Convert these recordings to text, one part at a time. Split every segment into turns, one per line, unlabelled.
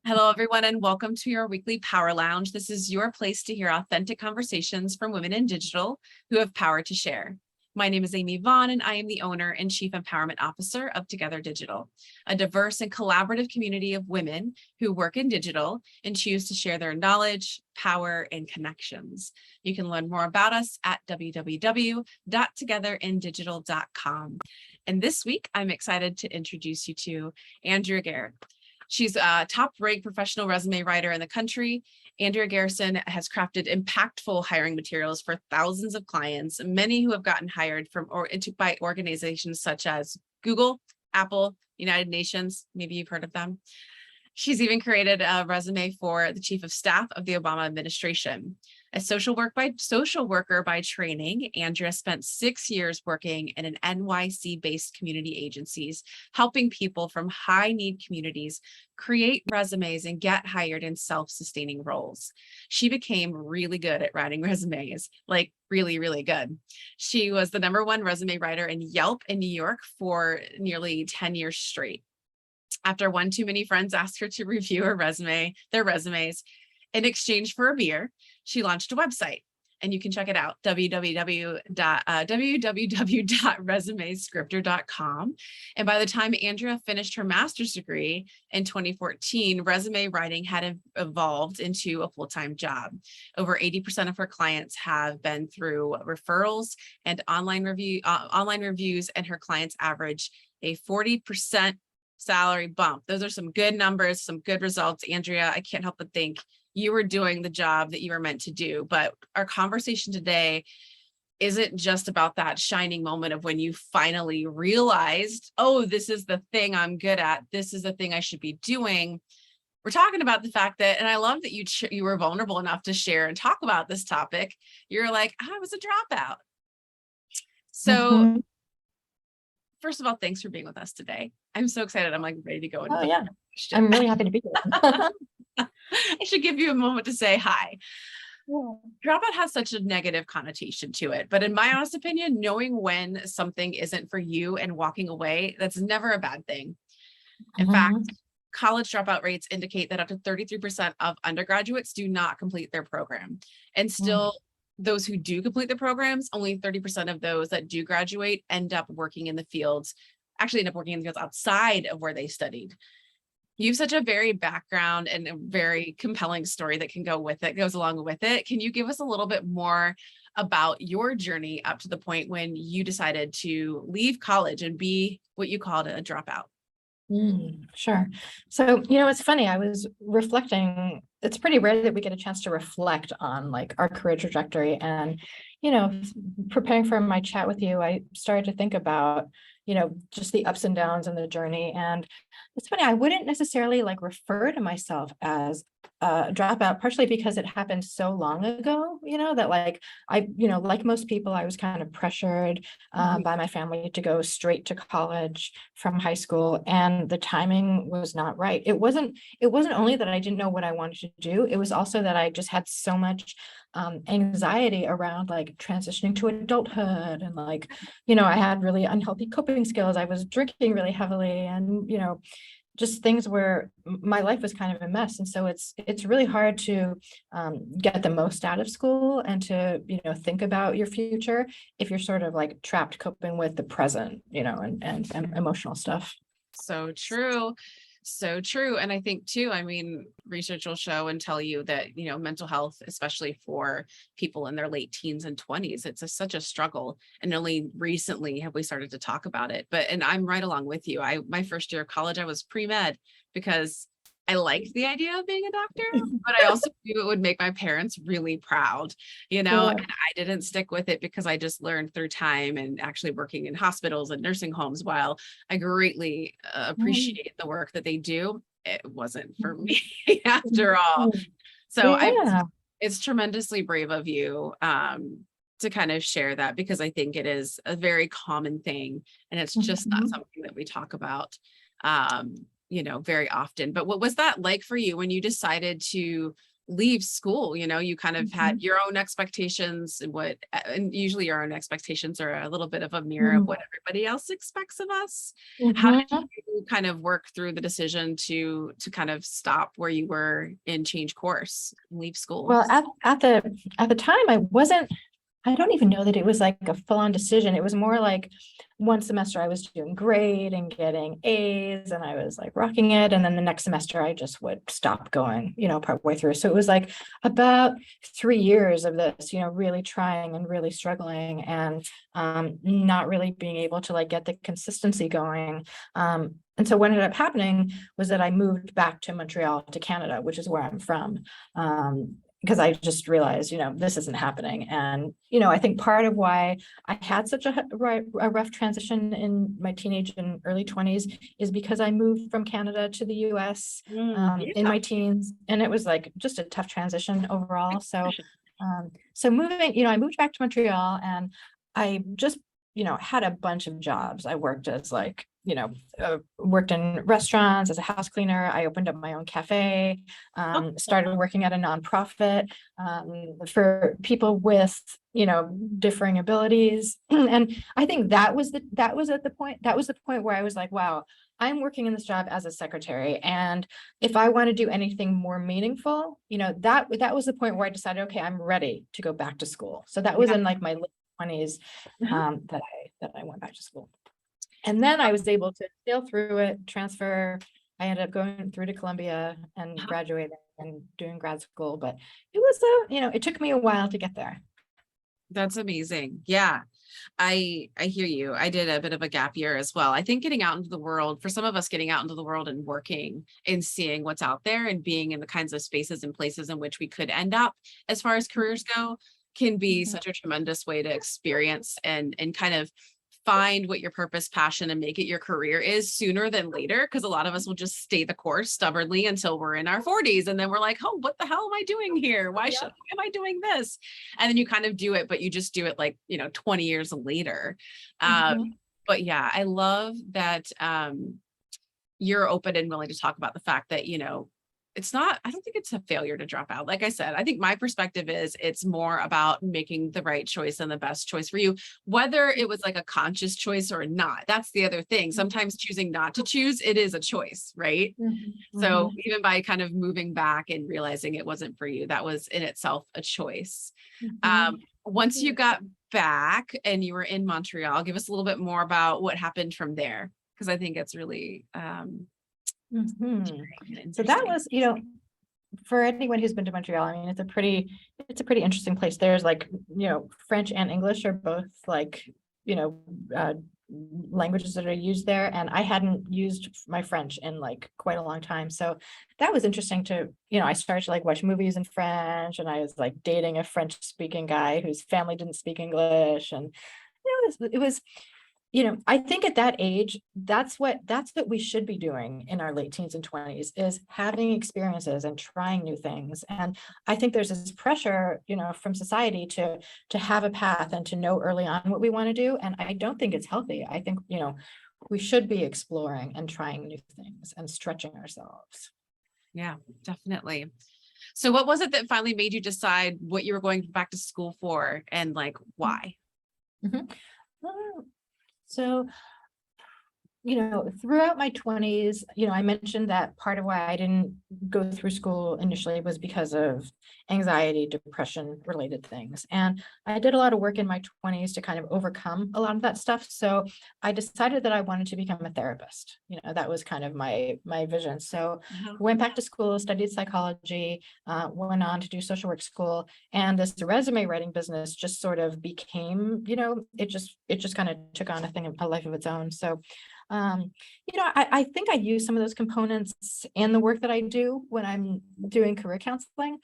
Hello, everyone, and welcome to your weekly Power Lounge. This is your place to hear authentic conversations from women in digital who have power to share. My name is Amy Vaughan, and I am the owner and Chief Empowerment Officer of Together Digital, a diverse and collaborative community of women who work in digital and choose to share their knowledge, power, and connections. You can learn more about us at www.togetherindigital.com. And this week, I'm excited to introduce you to Andrea. She's a top-ranked professional resume writer in the country. Andrea Garrison has crafted impactful hiring materials for thousands of clients, many who have gotten hired by organizations such as Google, Apple, United Nations. Maybe you've heard of them. She's even created a resume for the Chief of Staff of the Obama administration. A social worker by training, Andrea spent 6 years working in an NYC-based community agencies, helping people from high-need communities create resumes and get hired in self-sustaining roles. She became really good at writing resumes, like really, really good. She was the #1 resume writer in Yelp in New York for nearly 10 years straight. After one too many friends asked her to review their resumes, in exchange for a beer, she launched a website, and you can check it out, www.resumescripter.com. And by the time Andrea finished her master's degree in 2014, resume writing had evolved into a full-time job. Over 80% of her clients have been through referrals and online reviews, and her clients average a 40% salary bump. Those are some good numbers, some good results. Andrea, I can't help but think you were doing the job that you were meant to do. But our conversation today isn't just about that shining moment of when you finally realized, oh, this is the thing I'm good at. This is the thing I should be doing. We're talking about the fact that, and I love that you were vulnerable enough to share and talk about this topic. You're like, I was a dropout. So first of all, thanks for being with us today. I'm so excited. I'm like ready to go.
Oh yeah, I'm really happy to be here.
I should give you a moment to say hi. Yeah. Dropout has such a negative connotation to it, but in my honest opinion, knowing when something isn't for you and walking away, that's never a bad thing. In fact, college dropout rates indicate that up to 33% of undergraduates do not complete their program. And still, those who do complete the programs, only 30% of those that do graduate end up working in the fields, outside of where they studied. You have such a very background and a very compelling story that goes along with it. Can you give us a little bit more about your journey up to the point when you decided to leave college and be what you called a dropout?
Sure. So, it's funny. I was reflecting. It's pretty rare that we get a chance to reflect on like our career trajectory. And, preparing for my chat with you, I started to think about, just the ups and downs in the journey. And it's funny, I wouldn't necessarily like refer to myself as a dropout, partially because it happened so long ago, that like like most people, I was kind of pressured by my family to go straight to college from high school, and the timing was not right. It wasn't only that I didn't know what I wanted to do, it was also that I just had so much anxiety around like transitioning to adulthood, and like, I had really unhealthy coping skills. I was drinking really heavily, and just things where my life was kind of a mess. And so it's really hard to get the most out of school and to, think about your future if you're sort of like trapped coping with the present, and emotional stuff.
So true. So true. And I think too, research will show and tell you that, mental health, especially for people in their late teens and 20s, it's such a struggle. And only recently have we started to talk about it. And I'm right along with you. My first year of college, I was pre-med because I liked the idea of being a doctor, but I also knew it would make my parents really proud, and I didn't stick with it because I just learned through time and actually working in hospitals and nursing homes. While I greatly appreciate the work that they do, it wasn't for me after all. So it's tremendously brave of you to kind of share that, because I think it is a very common thing, and it's just not something that we talk about very often. But what was that like for you when you decided to leave school. You kind of had
Mhm.
your own expectations, and usually your own expectations are a little bit of a mirror of
Mm.
what everybody else expects of us. How did
Mhm.
you kind of work through the decision to kind of stop where you were and change course and leave school?
Well, at the time, I don't even know that it was like a full-on decision. It was more like one semester I was doing great and getting A's and I was like rocking it. And then the next semester I just would stop going, partway through. So it was like about 3 years of this, really trying and really struggling and not really being able to like get the consistency going. And so what ended up happening was that I moved back to Montreal to Canada, which is where I'm from. Because I just realized, this isn't happening. And, I think part of why I had such a rough transition in my teenage and early 20s is because I moved from Canada to the US in
Yeah.
my teens. And it was like just a tough transition overall. So moving, I moved back to Montreal and I just, had a bunch of jobs. I worked as like, worked in restaurants as a house cleaner. I opened up my own cafe, started working at a nonprofit for people with, differing abilities. And I think that was the point where I was like, wow, I'm working in this job as a secretary. And if I want to do anything more meaningful, that was the point where I decided, okay, I'm ready to go back to school. So that was
Yeah.
in like my late 20s
Uh-huh.
that I went back to school. And then I was able to sail through it, transfer. I ended up going through to Columbia and
Uh-huh.
graduating and doing grad school, but it was it took me a while to get there.
That's amazing. Yeah. I hear you. I did a bit of a gap year as well. I think getting out into the world, for some of us, getting out into the world and working and seeing what's out there and being in the kinds of spaces and places in which we could end up as far as careers go can be
Mhm.
such a tremendous way to experience and kind of find what your purpose, passion, and make it your career is sooner than later. Because a lot of us will just stay the course stubbornly until we're in our 40s. And then we're like, oh, what the hell am I doing here? Why am I doing this? And then you kind of do it, but you just do it like, 20 years later. Um,
Mhm.
but yeah, I love that you're open and willing to talk about the fact that, I don't think it's a failure to drop out. Like I said, I think my perspective is it's more about making the right choice and the best choice for you, whether it was like a conscious choice or not. That's the other thing. Sometimes choosing not to choose, it is a choice, right?
Mhm.
So
Mhm.
even by kind of moving back and realizing it wasn't for you, that was in itself a choice.
Mhm.
Once you got back and you were in Montreal, give us a little bit more about what happened from there, because I think it's really
Mhm. So that
interesting.
was, for anyone who's been to Montreal, I mean, it's a pretty interesting place. There's like, French and English are both like, you know, uh, languages that are used there. And I hadn't used my French in like quite a long time. So that was interesting to, I started to like watch movies in French and I was like dating a French speaking guy whose family didn't speak English. And, it was I think at that age, that's what we should be doing in our late teens and 20s is having experiences and trying new things. And I think there's this pressure, from society to have a path and to know early on what we want to do. And I don't think it's healthy. I think, we should be exploring and trying new things and stretching ourselves.
Yeah, definitely. So what was it that finally made you decide what you were going back to school for and like why?
Mhm. So throughout my 20s, I mentioned that part of why I didn't go through school initially was because of anxiety, depression related things. And I did a lot of work in my 20s to kind of overcome a lot of that stuff. So I decided that I wanted to become a therapist. That was kind of my vision. So
Uh-huh.
I went back to school, studied psychology, went on to do social work school, and this resume writing business just sort of became, it just kind of took on a life of its own. So I think I use some of those components in the work that I do when I'm doing career counseling.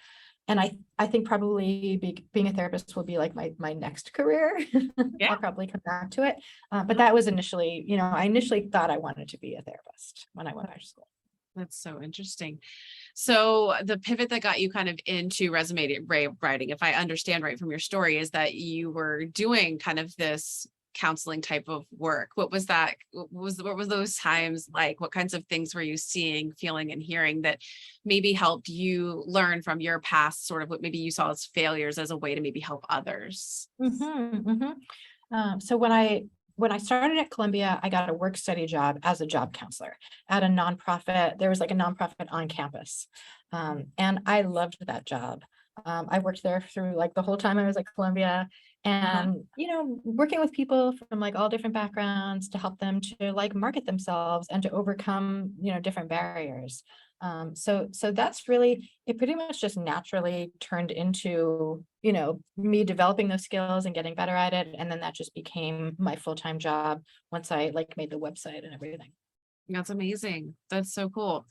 And I think probably being a therapist will be like my next career.
Yeah.
I'll probably come back to it. But that was initially, I initially thought I wanted to be a therapist when I went back to school.
That's so interesting. So the pivot that got you kind of into resume writing, if I understand right from your story, is that you were doing kind of this counseling type of work? What was that? What was those times like? What kinds of things were you seeing, feeling, and hearing that maybe helped you learn from your past, sort of what maybe you saw as failures as a way to maybe help others?
So when I started at Columbia, I got a work study job as a job counselor at a nonprofit. There was like a nonprofit on campus. And I loved that job. I worked there through like the whole time I was at Columbia,
Uh-huh.
and working with people from like all different backgrounds to help them to like market themselves and to overcome different barriers. So that's really it. Pretty much just naturally turned into me developing those skills and getting better at it, and then that just became my full-time job once I like made the website and everything.
That's amazing. That's so cool.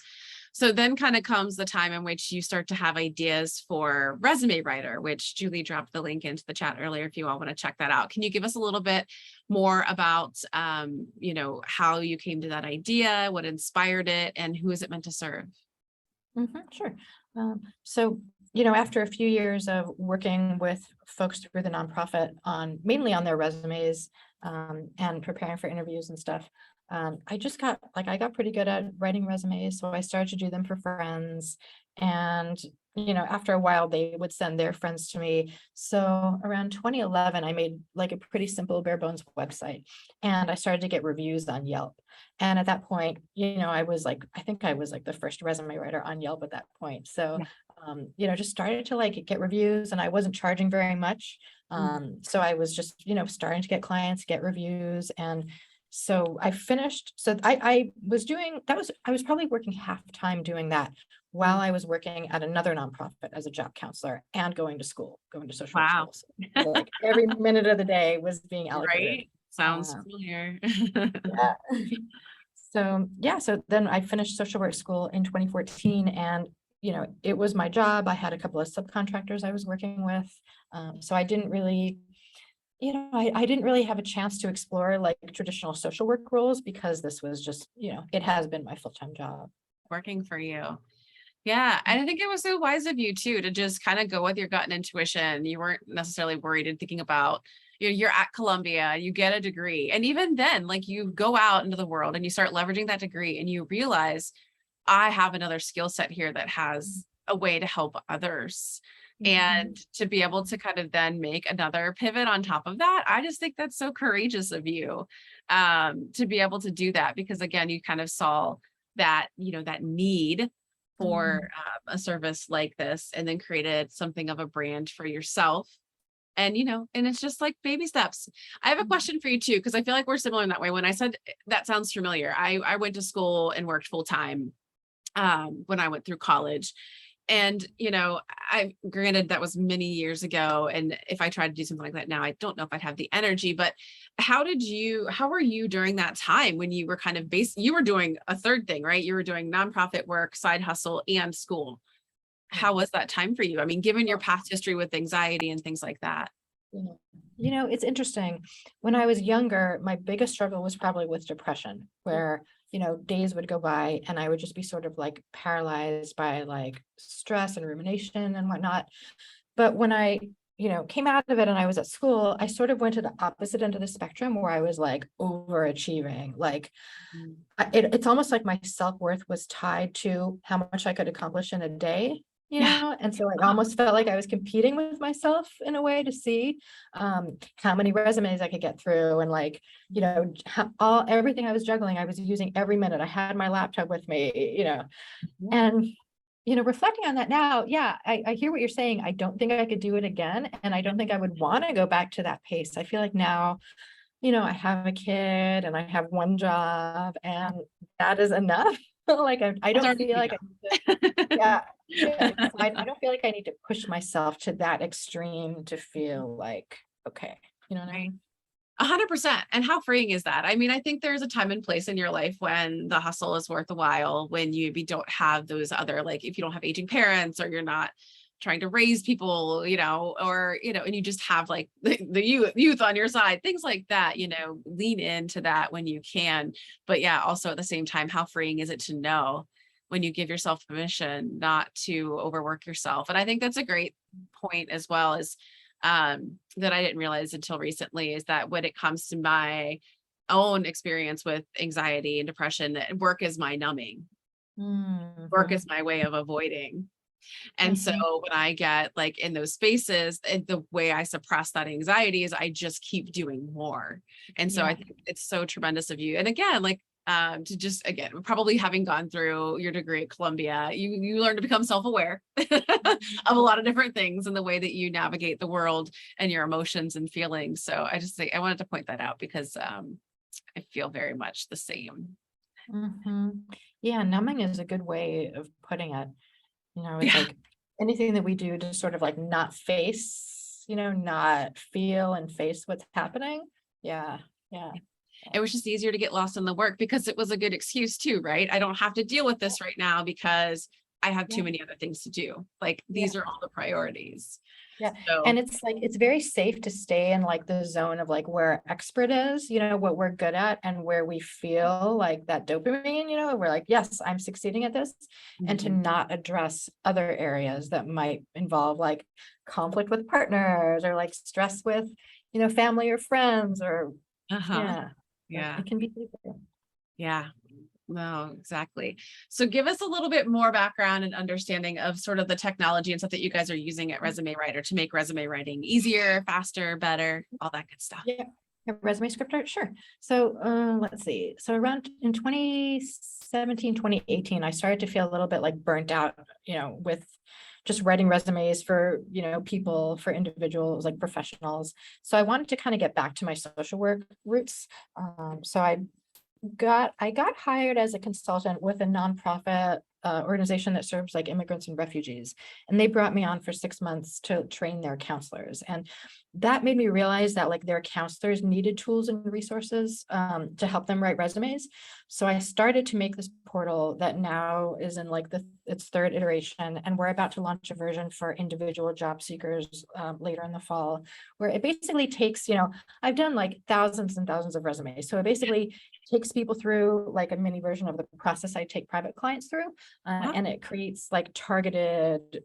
So then kind of comes the time in which you start to have ideas for resume writer, which Julie dropped the link into the chat earlier if you all want to check that out. Can you give us a little bit more about how you came to that idea, what inspired it, and who is it meant to serve?
Sure. So, after a few years of working with folks through the nonprofit mainly on their resumes, and preparing for interviews and stuff, I got pretty good at writing resumes. So I started to do them for friends. And, after a while, they would send their friends to me. So around 2011, I made like a pretty simple bare bones website, and I started to get reviews on Yelp. And at that point, I think I was like the first resume writer on Yelp at that point. So,
Yeah.
just started to like get reviews, and I wasn't charging very much.
Mhm.
So I was just, starting to get clients, get reviews. And so I finished, so I was doing, I was probably working half time doing that while
Mm.
I was working at another nonprofit as a job counselor and going to social work
Wow.
schools. Like every minute of the day was being allocated.
Right? Sounds
Um,
familiar.
yeah. So then I finished social work school in 2014, and it was my job. I had a couple of subcontractors I was working with. So I didn't really, I didn't really have a chance to explore like traditional social work roles because this was just, it has been my full-time job.
Working for you. Yeah, and I think it was so wise of you too to just kind of go with your gut and intuition. You weren't necessarily worried and thinking about, you're at Columbia, you get a degree. And even then, like you go out into the world and you start leveraging that degree and you realize I have another skill set here that has a way to help others.
Mhm.
And to be able to kind of then make another pivot on top of that, I just think that's so courageous of you, to be able to do that, because again, you kind of saw that, that need for
Mhm.
a service like this, and then created something of a brand for yourself. And, and it's just like baby steps. I have a
Mhm.
question for you too, because I feel like we're similar in that way. When I said that sounds familiar, I went to school and worked full time when I went through college. And, I granted that was many years ago. And if I tried to do something like that now, I don't know if I'd have the energy, but how were you during that time when you were kind of you were doing a third thing, right? You were doing nonprofit work, side hustle, and school.
Yeah.
How was that time for you? I mean, given your
Well,
past history with anxiety and things like that.
yeah. It's interesting. When I was younger, my biggest struggle was probably with depression, where, days would go by and I would just be sort of like paralyzed by like stress and rumination and whatnot. But when I, came out of it and I was at school, I sort of went to the opposite end of the spectrum where I was like overachieving. Like
Mhm.
it's almost like my self-worth was tied to how much I could accomplish in a day,
Yeah.
and so I almost felt like I was competing with myself in a way to see how many resumes I could get through, and like, everything I was juggling, I was using every minute. I had my laptop with me,
Mhm.
and reflecting on that now, yeah, I hear what you're saying. I don't think I could do it again, and I don't think I would want to go back to that pace. I feel like now, I have a kid and I have one job, and that is enough. Like I
That's
don't
already
feel like I need to,
enough.
yeah, yeah. So I don't feel like I need to push myself to that extreme to feel like okay. You know what I
Right.
mean?
100%. And how freeing is that? I mean, I think there's a time and place in your life when the hustle is worth a while, when you maybe don't have those other, like if you don't have aging parents, or you're not trying to raise people, or, and you just have like the youth on your side, things like that, lean into that when you can. But yeah, also at the same time, how freeing is it to know when you give yourself permission not to overwork yourself? And I think that's a great point as well, is that I didn't realize until recently is that when it comes to my own experience with anxiety and depression, work is my numbing. Work
Mhm,
is my way of avoiding. And so
mhm.
when I get like in those spaces, the way I suppress that anxiety is I just keep doing more. And so I
Yeah,
think it's so tremendous of you. And again, like to just again, probably having gone through your degree at Columbia, you learn to become self-aware of a lot of different things and the way that you navigate the world and your emotions and feelings. So I just think I wanted to point that out because I feel very much the same.
mhm. Yeah, numbing is a good way of putting it. It's
Yeah.
like anything that we do to sort of like not face, not feel and face what's happening. Yeah, yeah, yeah.
It was just easier to get lost in the work because it was a good excuse too, right? I don't have to deal with this right now because I have too
Yeah,
many other things to do. Like
yeah,
these are all the priorities.
yeah. And
So,
it's like it's very safe to stay in like the zone of like where our expert is, what we're good at and where we feel like that dopamine, we're like, yes, I'm succeeding at this, and to
mhm.
not address other areas that might involve like conflict with partners or like stress with, family or friends or
Uh-huh.
yeah, like
Yeah.
it can be deeper.
Yeah. No, exactly. So give us a little bit more background and understanding of sort of the technology and stuff that you guys are using at Resume Writer to make resume writing easier, faster, better, all that good stuff.
Yeah. A resume scripter, sure. So let's see. So around in 2017, 2018, I started to feel a little bit like burnt out, with just writing resumes for, people, for individuals, like professionals. So I wanted to kind of get back to my social work roots. So I got hired as a consultant with a nonprofit organization that serves like immigrants and refugees. And they brought me on for 6 months to train their counselors. And that made me realize that like their counselors needed tools and resources to help them write resumes. So I started to make this portal that now is in like its third iteration. And we're about to launch a version for individual job seekers later in the fall, where it basically takes, I've done like thousands and thousands of resumes. So it basically takes people through like a mini version of the process I take private clients through,
Uh-huh.
and it creates like targeted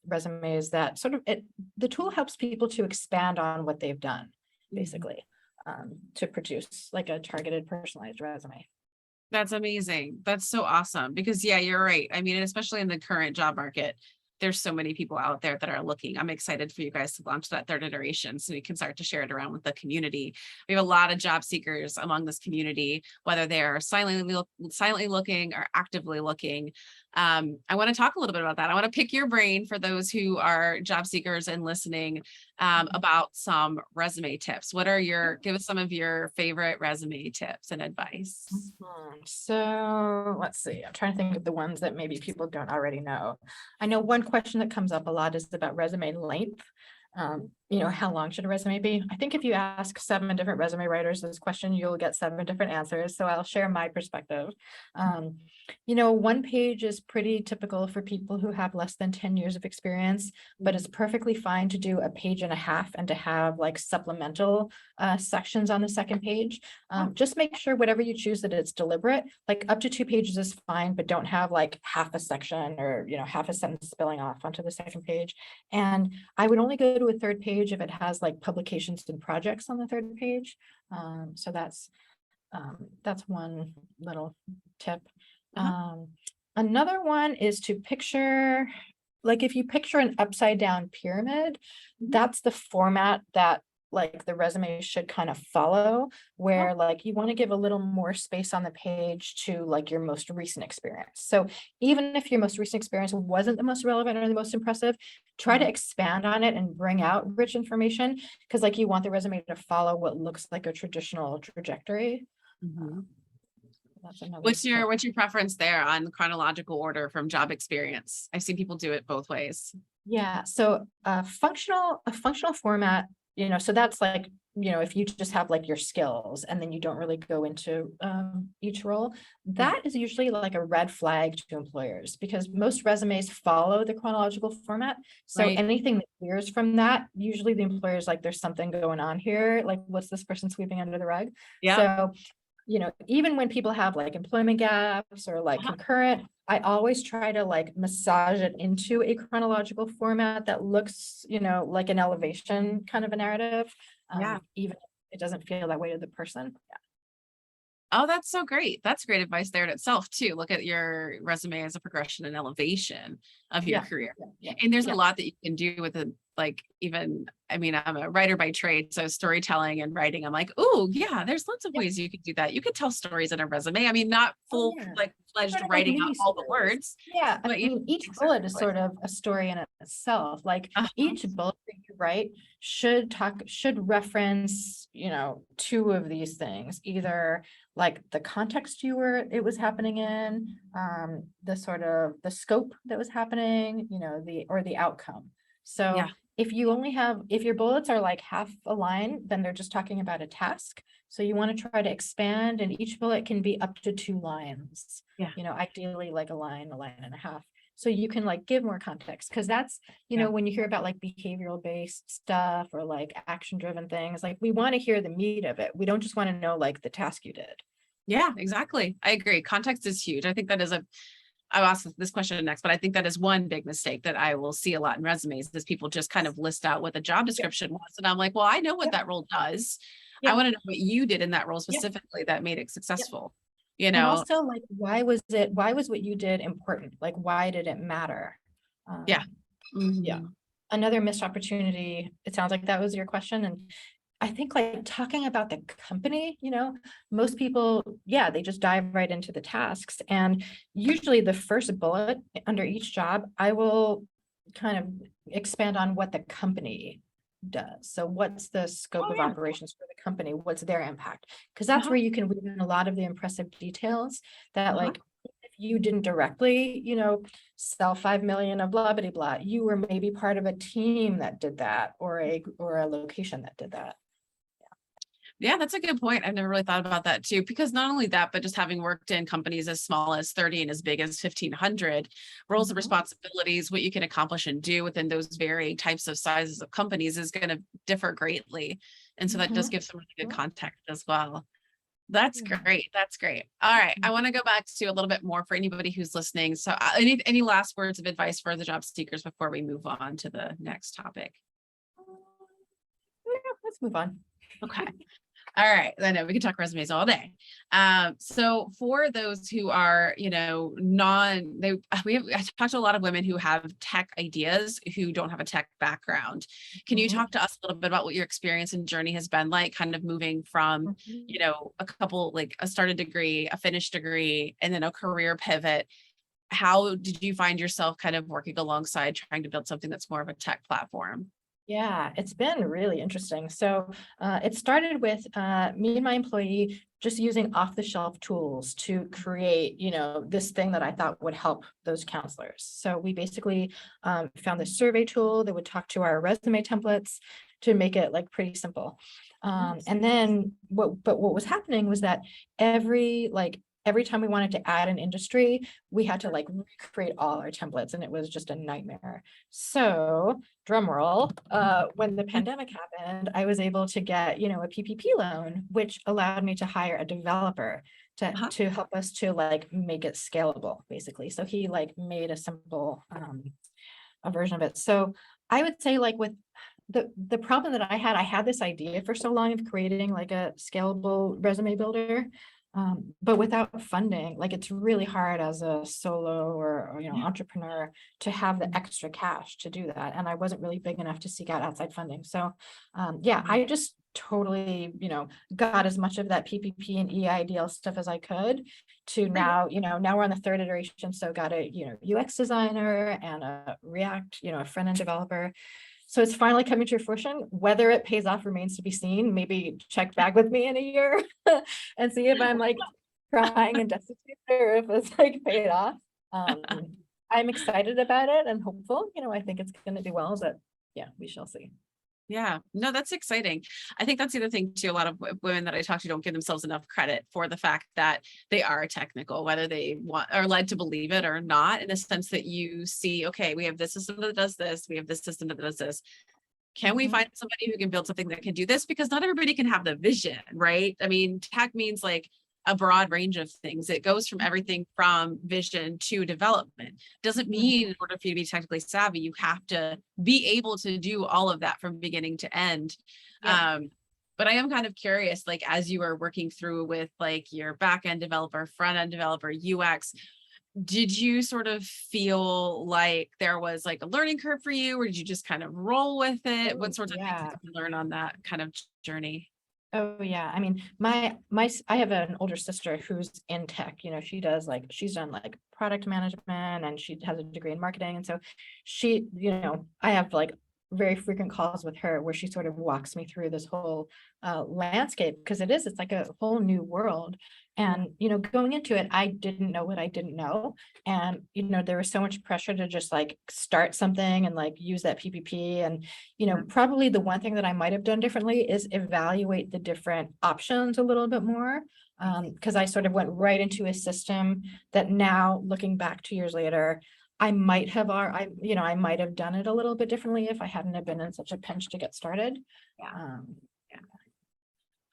resumes that sort of the tool helps people to expand on what they've done,
Mhm.
basically, to produce like a targeted personalized resume.
That's amazing. That's so awesome because yeah, you're right. I mean, especially in the current job market, there's so many people out there that are looking. I'm excited for you guys to launch that third iteration so we can start to share it around with the community. We have a lot of job seekers among this community, whether they're silently looking or actively looking. I want to talk a little bit about that. I want to pick your brain for those who are job seekers and listening about some resume tips. Give us some of your favorite resume tips and advice.
So let's see. I'm trying to think of the ones that maybe people don't already know. I know one question that comes up a lot is about resume length. How long should a resume be? I think if you ask 7 different resume writers this question, you'll get 7 different answers. So I'll share my perspective. Um, 1 page is pretty typical for people who have less than 10 years of experience, but it's perfectly fine to do a page and a half and to have like supplemental sections on the second page. Just make sure whatever you choose that it's deliberate, like up to 2 pages is fine, but don't have like half a section or, half a sentence spilling off onto the second page. And I would only go to a third page if it has like publications and projects on the third page. So that's one little tip.
Uh-huh.
Another one is to picture, like if you picture an upside down pyramid,
Mhm.
that's the format that like the resume should kind of follow,
Oh,
where like you want to give a little more space on the page to like your most recent experience. So even if your most recent experience wasn't the most relevant or the most impressive, try to
mhm,
expand on it and bring out rich information, because like you want the resume to follow what looks like a traditional trajectory.
mhm.
That's another
What's your
tip.
what's your preference there on chronological order from job experience? I've seen people do it both ways.
Yeah, so a functional format, so that's like, if you just have like your skills and then you don't really go into each role,
Mhm.
that is usually like a red flag to employers because most resumes follow the chronological format. So
Right.
anything that veers from that, usually the employer's like, there's something going on here. Like, what's this person sweeping under the rug?
Yep.
So even when people have like employment gaps or like
Uh-huh.
concurrent, I always try to like massage it into a chronological format that looks, like an elevation kind of a narrative.
Yeah.
Even if it doesn't feel that way to the person.
Oh, that's so great. That's great advice there in itself too. Look at your resume as a progression and elevation of your
Yeah.
career.
Yeah. Yeah.
And there's a
Yeah.
lot that you can do with it. Like even, I mean, I'm a writer by trade, so storytelling and writing, I'm like, oh yeah, there's lots of
Yeah.
ways you could do that. You could tell stories in a resume. I mean, not
Oh,
full,
yeah.
like fledged
Sort of like
writing out
mini
all the
stories.
words,
Yeah, I
but
mean, each bullet is
exactly.
sort of a story in itself. Like
Uh-huh.
each bullet that you write should reference, two of these things, either like the context it was happening in, the sort of the scope that was happening, or the outcome. So
Yeah.
if your bullets are like half a line, then they're just talking about a task. So you want to try to expand, and each bullet can be up to 2 lines,
Yeah.
ideally like a line and a half. So you can like give more context, because that's,
Yeah.
when you hear about like behavioral based stuff or like action driven things, like we want to hear the meat of it. We don't just want to know like the task you did.
Yeah, exactly. I agree. Context is huge. I think that is I'll ask this question next, but I think that is one big mistake that I will see a lot in resumes is people just kind of list out what the job
Yep.
description was. And I'm like, well, I know what
Yep.
that role does. I
Yep.
want to know what you did in that role
Yep.
specifically that made it
Yep.
successful.
And also like, why was what you did important? Like, why did it matter?
Yeah.
Yeah.
Mhm.
Another missed opportunity. It sounds like that was your question. And I think like talking about the company, most people, yeah, they just dive right into the tasks. And usually the first bullet under each job, I will kind of expand on what the company does. So what's the scope
Oh
of
yeah.
operations for the company? What's their impact? Because that's
Uh-huh.
where you can weave in a lot of the impressive details that
Uh-huh.
like, if you didn't directly, sell 5 million of blah, blah, blah, you were maybe part of a team that did that, or a location that did that.
Yeah, that's a good point. I've never really thought about that too, because not only that, but just having worked in companies as small as 30 and as big as 1500, roles and
Mhm.
responsibilities, what you can accomplish and do within those varying types of sizes of companies is going to differ greatly. And so that does
Mhm.
give some really good
Mhm.
context as well. That's
Yeah.
great. That's great. All right. I
Mhm.
want to go back to a little bit more for anybody who's listening. So any last words of advice for the job seekers before we move on to the next topic?
Yeah, let's move on.
Okay. All right. I know we can talk resumes all day. So for those who are, I talked to a lot of women who have tech ideas who don't have a tech background. Can you
Mhm.
talk to us a little bit about what your experience and journey has been like, kind of moving from,
Mhm.
a couple, like a started degree, a finished degree, and then a career pivot? How did you find yourself kind of working alongside trying to build something that's more of a tech platform?
Yeah, it's been really interesting. So it started with me and my employee just using off-the-shelf tools to create, this thing that I thought would help those counselors. So we basically found this survey tool that would talk to our resume templates to make it like pretty simple. And then what was happening was that every time we wanted to add an industry, we had to like recreate all our templates, and it was just a nightmare. So drum roll, when the pandemic happened, I was able to get, a PPP loan, which allowed me to hire a developer
Uh-huh.
to help us to like make it scalable, basically. So he like made a simple a version of it. So I would say like with the problem that I had this idea for so long of creating like a scalable resume builder. But without funding, like it's really hard as a solo or
Yeah.
entrepreneur to have the extra cash to do that. And I wasn't really big enough to seek out outside funding. So yeah, I just totally, got as much of that PPP and EIDL stuff as I could to
Great.
now we're on the third iteration. So got a, UX designer and a React, a front end developer. So it's finally coming to fruition. Whether it pays off remains to be seen. Maybe check back with me in a year and see if I'm like crying and destitute or if it's like paid off. I'm excited about it and hopeful. I think it's going to do well, but yeah, we shall see.
Yeah, no, that's exciting. I think that's the other thing too. A lot of women that I talk to don't give themselves enough credit for the fact that they are technical, whether they are led to believe it or not, in the sense that you see, okay, we have this system that does this, we have this system that does this. Can we
Mhm.
find somebody who can build something that can do this? Because not everybody can have the vision, right? I mean, tech means like a broad range of things. It goes from everything from vision to development. Doesn't mean in order for you to be technically savvy, you have to be able to do all of that from beginning to end.
Yeah.
But I am kind of curious, like, as you are working through with like your back end developer, front end developer, UX, did you sort of feel like there was like a learning curve for you, or did you just kind of roll with it? What
Oh,
sorts of things
yeah.
did you learn on that kind of journey?
Oh yeah. I mean, I have an older sister who's in tech, she does like, she's done like product management and she has a degree in marketing. And so she, I have like very frequent calls with her where she sort of walks me through this whole landscape, because it's like a whole new world. And, going into it, I didn't know what I didn't know. And, there was so much pressure to just like start something and like use that PPP. And probably the one thing that I might have done differently is evaluate the different options a little bit more. Because I sort of went right into a system that now, looking back 2 years later, I might have, I might have done it a little bit differently if I hadn't have been in such a pinch to get started.
Yeah.
Um,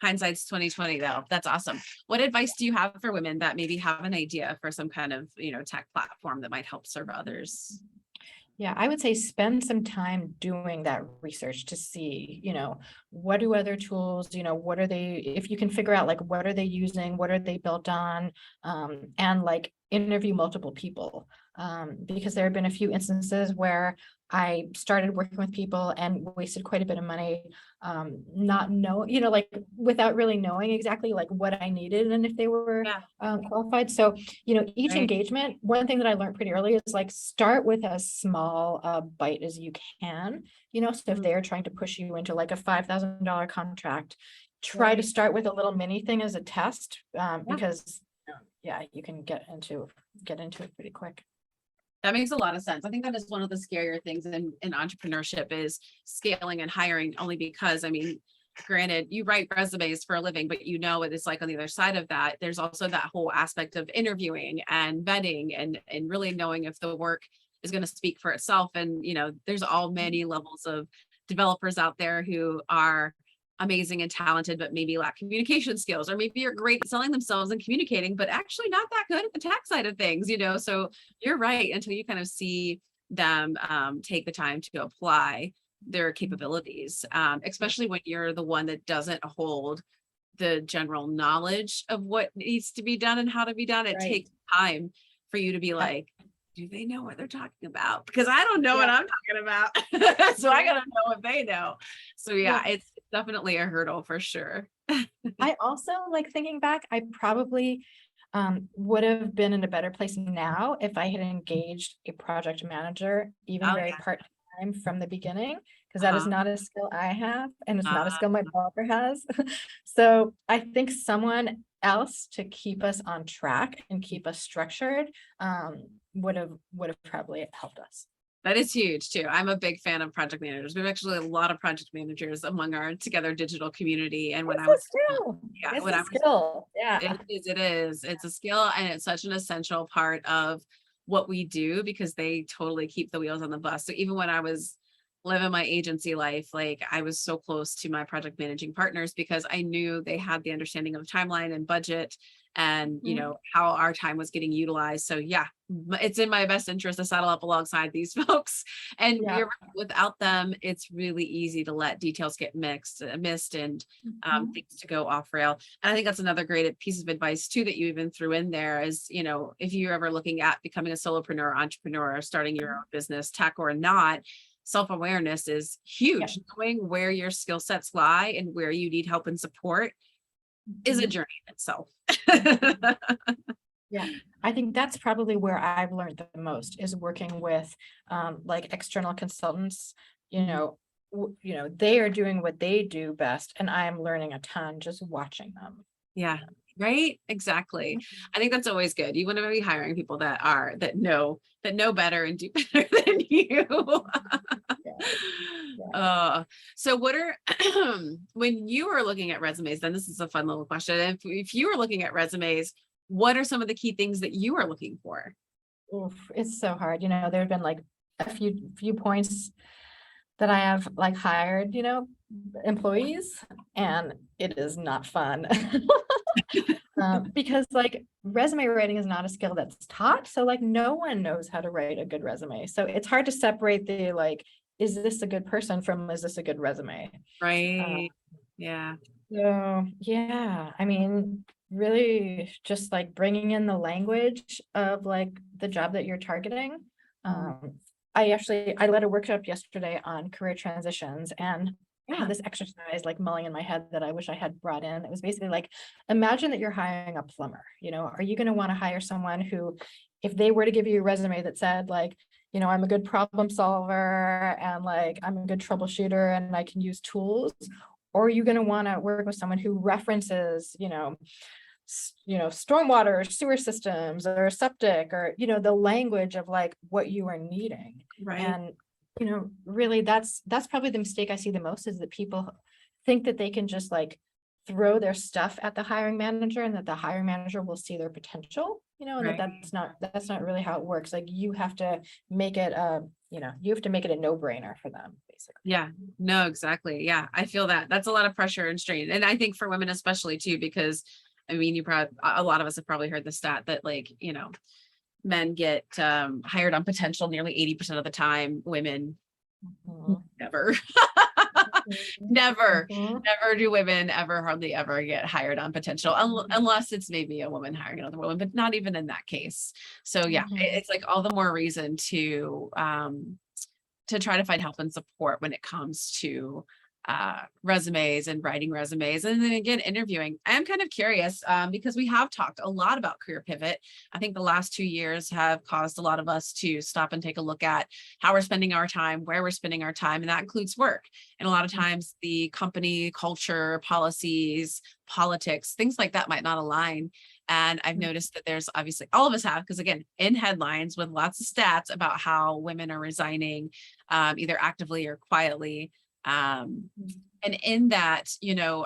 Hindsight's 2020 though. That's awesome. What advice do you have for women that maybe have an idea for some kind of, tech platform that might help serve others?
Yeah, I would say spend some time doing that research to see, what do other tools, what are they, if you can figure out like, what are they using, what are they built on, and like interview multiple people. Because there have been a few instances where I started working with people and wasted quite a bit of money, not know, like without really knowing exactly like what I needed and if they were qualified. So, each
Right.
engagement, one thing that I learned pretty early is like start with as small a bite as you can, so if they're trying to push you into like a $5,000 contract, try to start with a little mini thing as a test, because you can get into it pretty quick.
That makes a lot of sense. I think that is one of the scarier things in entrepreneurship is scaling and hiring, only because, I mean, granted, you write resumes for a living, but what it's like on the other side of that. There's also that whole aspect of interviewing and vetting and really knowing if the work is going to speak for itself. And, there's all many levels of developers out there who are amazing and talented, but maybe lack communication skills, or maybe are great at selling themselves and communicating, but actually not that good at the tech side of things, So you're right, until you kind of see them take the time to apply their capabilities, especially when you're the one that doesn't hold the general knowledge of what needs to be done and how to be done. It takes time for you to be like, do they know what they're talking about? Because I don't know what I'm talking about. So I gotta know what they know. So it's definitely a hurdle for sure.
I also, like, thinking back, I probably would have been in a better place now if I had engaged a project manager, even very part-time from the beginning, because that is not a skill I have, and it's not a skill my developer has. So I think someone else to keep us on track and keep us structured would have probably helped us.
That is huge too. I'm a big fan of project managers. We have actually a lot of project managers among our Together digital community. And when I was, it is, it's a skill, and it's such an essential part of what we do because they totally keep the wheels on the bus. So even when I was living my agency life, like I was so close to my project managing partners because I knew they had the understanding of timeline and budget and how our time was getting utilized. So it's in my best interest to saddle up alongside these folks. And without them, it's really easy to let details get missed and things to go off rail. And I think that's another great piece of advice too that you even threw in there is, if you're ever looking at becoming a solopreneur, entrepreneur, or starting your own business, tech or not, self-awareness is huge. Knowing where your skill sets lie and where you need help and support is a journey in itself.
I think that's probably where I've learned the most is working with like external consultants. They are doing what they do best, and I am learning a ton just watching them.
Right, exactly. I think that's always good. You want to be hiring people that know better and do better than you. So what are when you were looking at resumes, then this is a fun little question. If you were looking at resumes, what are some of the key things that you are looking for?
Oof, it's so hard. There have been like a few points that I have like hired, employees, and it is not fun. Because like resume writing is not a skill that's taught. So like no one knows how to write a good resume. So it's hard to separate the like, is this a good person from is this a good resume?
Right. Yeah.
So yeah, I mean, really just like bringing in the language of like the job that you're targeting.
Mhm.
Um, I led a workshop yesterday on career transitions, and I had
Yeah.
this exercise like mulling in my head that I wish I had brought in. It was basically like, imagine that you're hiring a plumber. Are you going to want to hire someone who, if they were to give you a resume that said like, I'm a good problem solver and like I'm a good troubleshooter and I can use tools, or are you going to want to work with someone who references, stormwater sewer systems or septic, or the language of like what you are needing.
Right.
And really that's probably the mistake I see the most, is that people think that they can just like throw their stuff at the hiring manager and that the hiring manager will see their potential, and
Right.
that's not really how it works. Like you have to make it you have to make it a no-brainer for them, basically.
Yeah, no, exactly. Yeah, I feel that. That's a lot of pressure and strain. And I think for women especially too, because I mean, you probably, a lot of us have probably heard the stat that like, men get hired on potential nearly 80% of the time. Women
Mhm.
never.
Mhm.
Never,
Mhm.
never do women ever hardly ever get hired on potential unless it's maybe a woman hiring another woman, but not even in that case. So yeah,
Mhm.
it's like all the more reason to try to find help and support when it comes to resumes and writing resumes, and then again interviewing. I'm kind of curious because we have talked a lot about career pivot. I think the last 2 years have caused a lot of us to stop and take a look at how we're spending our time, where we're spending our time, and that includes work. And a lot of times the company culture, policies, politics, things like that might not align. And I've noticed that there's obviously, all of us have, because again, in headlines with lots of stats about how women are resigning either actively or quietly. And in that,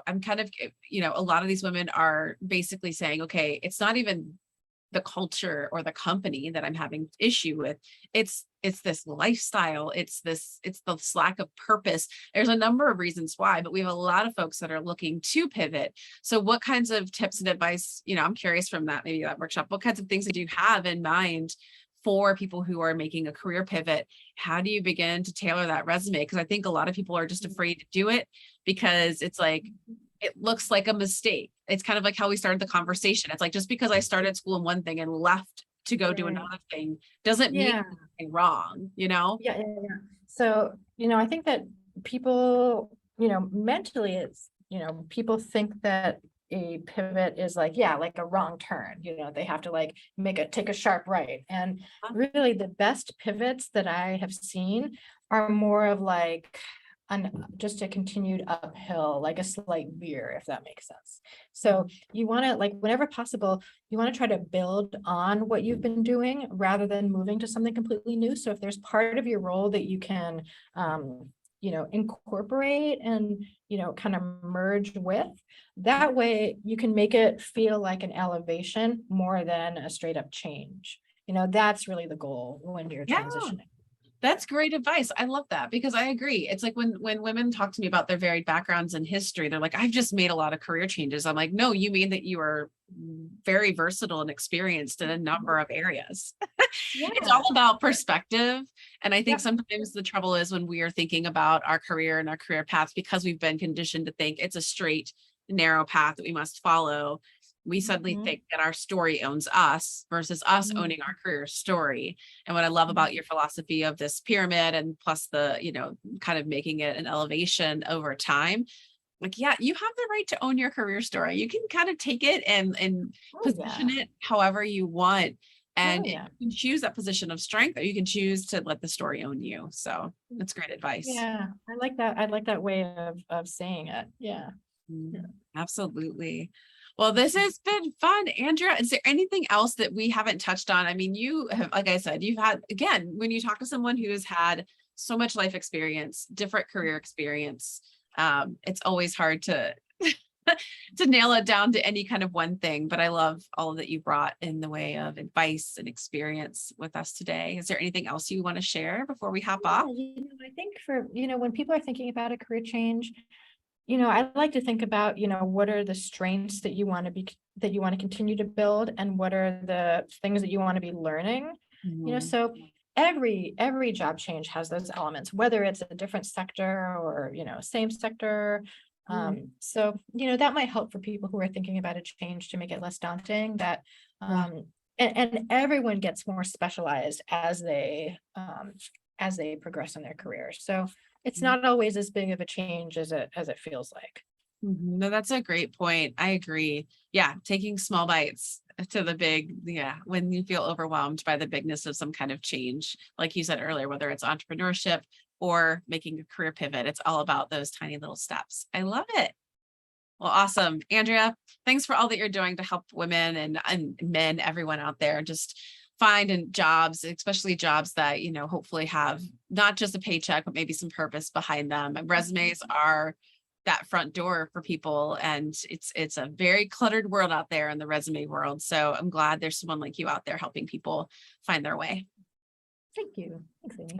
I'm kind of, a lot of these women are basically saying, okay, it's not even the culture or the company that I'm having issue with. It's this lifestyle. It's the lack of purpose. There's a number of reasons why, but we have a lot of folks that are looking to pivot. So what kinds of tips and advice, I'm curious from that, maybe that workshop, what kinds of things did you have in mind for people who are making a career pivot? How do you begin to tailor that resume? Because I think a lot of people are just afraid to do it because it's like, it looks like a mistake. It's kind of like how we started the conversation. It's like, just because I started school in one thing and left to go do
Right.
another thing doesn't mean
Yeah.
anything wrong,
Yeah. So, I think that people, mentally people think that a pivot is like, yeah, like a wrong turn, they have to like take a sharp right. And really the best pivots that I have seen are more of like just a continued uphill, like a slight veer, if that makes sense. So you want to, like, whenever possible, you want to try to build on what you've been doing rather than moving to something completely new. So if there's part of your role that you can, incorporate and, kind of merge with, that way you can make it feel like an elevation more than a straight up change. That's really the goal when you're
Yeah.
transitioning.
That's great advice. I love that because I agree. It's like when women talk to me about their varied backgrounds and history, they're like, I've just made a lot of career changes. I'm like, no, you mean that you are very versatile and experienced in a number of areas. It's all
Yeah.
about perspective. And I think
Yep.
sometimes the trouble is when we are thinking about our career and our career paths, because we've been conditioned to think it's a straight, narrow path that we must follow, we suddenly
Mhm.
think that our story owns us versus us
Mhm.
owning our career story. And what I love about your philosophy of this pyramid and plus the, kind of making it an elevation over time, like, yeah, you have the right to own your career story. You can kind of take it and
Oh
position
yeah.
it however you want.
Oh
And
yeah.
you can choose that position of strength, or you can choose to let the story own you. So that's great advice.
Yeah. I like that. I like that way of saying it. Yeah.
Mm,
Yeah.
absolutely. Well, this has been fun, Andrea. Is there anything else that we haven't touched on? I mean, you have, like I said, you've had, again, when you talk to someone who has had so much life experience, different career experience, it's always hard to to nail it down to any kind of one thing. But I love all that you brought in the way of advice and experience with us today. Is there anything else you want to share before we hop off?
Yeah, I think for, when people are thinking about a career change, I like to think about, what are the strengths that you want to continue to build, and what are the things that you want to be learning.
Mhm.
So every job change has those elements, whether it's a different sector or, same sector. So, that might help for people who are thinking about a change to make it less daunting, that,
Yeah.
and everyone gets more specialized as they progress in their career. So it's
Mhm.
not always as big of a change as it feels like.
No, that's a great point. I agree. Yeah, taking small bites to the big, yeah, when you feel overwhelmed by the bigness of some kind of change, like you said earlier, whether it's entrepreneurship or making a career pivot, it's all about those tiny little steps. I love it. Well, awesome. Andrea, thanks for all that you're doing to help women and men, everyone out there, just find and jobs, especially jobs that, hopefully have not just a paycheck, but maybe some purpose behind them. And resumes are that front door for people. And it's a very cluttered world out there in the resume world. So I'm glad there's someone like you out there helping people find their way.
Thank you. Thanks, Amy.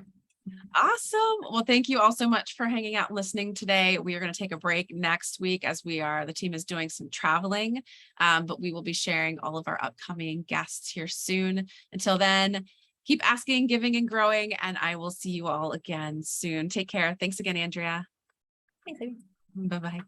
Awesome. Well, thank you all so much for hanging out and listening today. We are going to take a break next week as the team is doing some traveling, but we will be sharing all of our upcoming guests here soon. Until then, keep asking, giving, and growing, and I will see you all again soon. Take care. Thanks again, Andrea.
Thanks, Amy.
Bye-bye.